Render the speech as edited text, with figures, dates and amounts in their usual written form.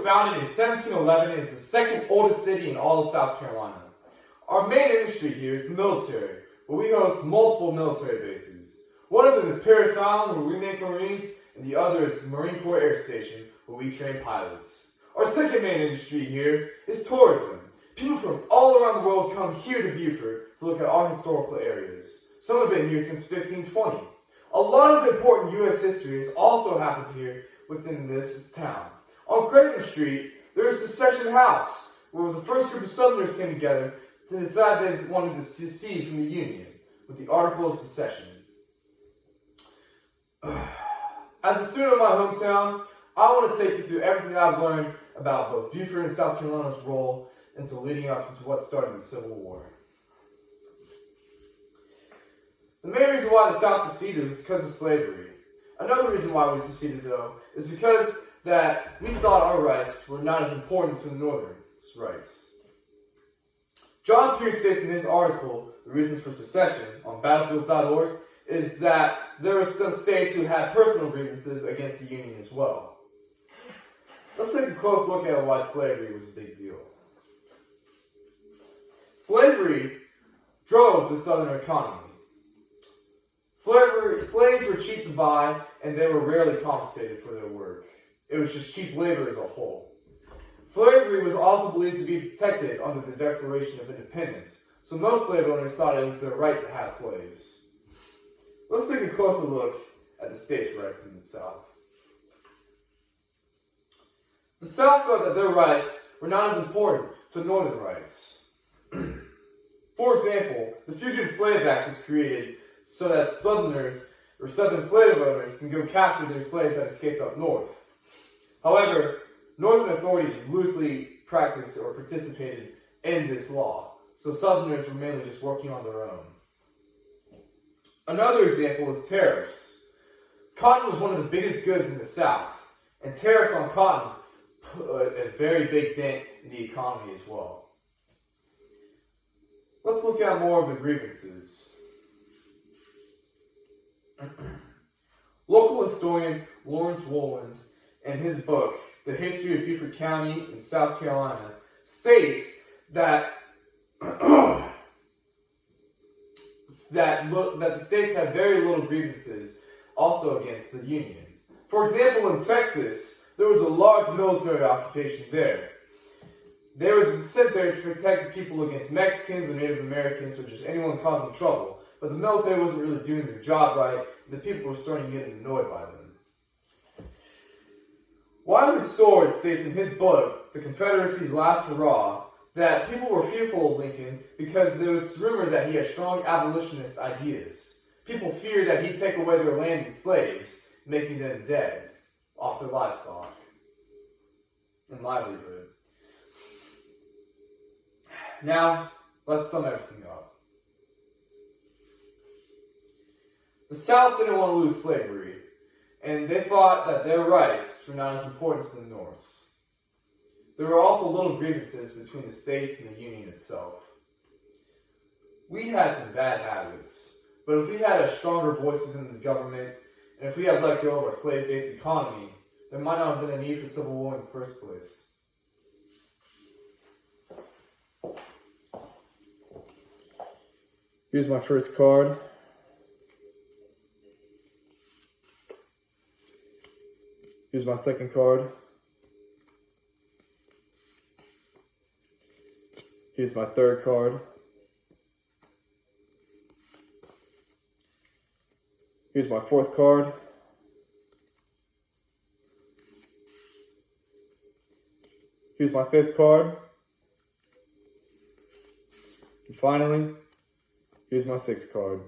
was founded in 1711 and is the second oldest city in all of South Carolina. Our main industry here is the military, where we host multiple military bases. One of them is Parris Island, where we make Marines, and the other is Marine Corps Air Station, where we train pilots. Our second main industry here is tourism. People from all around the world come here to Beaufort to look at our historical areas. Some have been here since 1520. A lot of important U.S. history has also happened here within this town. On Creighton Street, there is Secession House, where the first group of Southerners came together to decide they wanted to secede from the Union, with the Article of Secession. As a student of my hometown, I want to take you through everything I've learned about both Beaufort and South Carolina's role into leading up into what started the Civil War. The main reason why the South seceded was because of slavery. Another reason why we seceded, though, is because that we thought our rights were not as important to the Northerners' rights. John Pierce states in his article, The Reasons for Secession, on battlefields.org, is that there were some states who had personal grievances against the Union as well. Let's take a close look at why slavery was a big deal. Slavery drove the Southern economy. Slaves were cheap to buy, and they were rarely compensated for their work. It was just cheap labor as a whole. Slavery was also believed to be protected under the Declaration of Independence, so most slave owners thought it was their right to have slaves. Let's take a closer look at the states' rights in the South. The South felt that their rights were not as important to Northern rights. For example, the Fugitive Slave Act was created so that Southerners or Southern slave owners can go capture their slaves that escaped up north. However, Northern authorities loosely practiced or participated in this law, so Southerners were mainly just working on their own. Another example is tariffs. Cotton was one of the biggest goods in the South, and tariffs on cotton put a very big dent in the economy as well. Let's look at more of the grievances. Local historian Lawrence Wolland, in his book, The History of Beaufort County in South Carolina, states that that the states had very little grievances also against the Union. For example, in Texas, there was a large military occupation there. They were sent there to protect the people against Mexicans or Native Americans or just anyone causing trouble. But the military wasn't really doing their job right, and the people were starting to get annoyed by them. Wiley Sword states in his book, The Confederacy's Last Hurrah, that people were fearful of Lincoln because there was rumor that he had strong abolitionist ideas. People feared that he'd take away their land and slaves, making them dead off their livestock and livelihood. Now, let's sum everything up. The South didn't want to lose slavery, and they thought that their rights were not as important to the North. There were also little grievances between the states and the Union itself. We had some bad habits, but if we had a stronger voice within the government, and if we had let go of our slave-based economy, there might not have been a need for civil war in the first place. Here's my first card. Here's my second card. Here's my third card. Here's my fourth card. Here's my fifth card. And finally, here's my sixth card.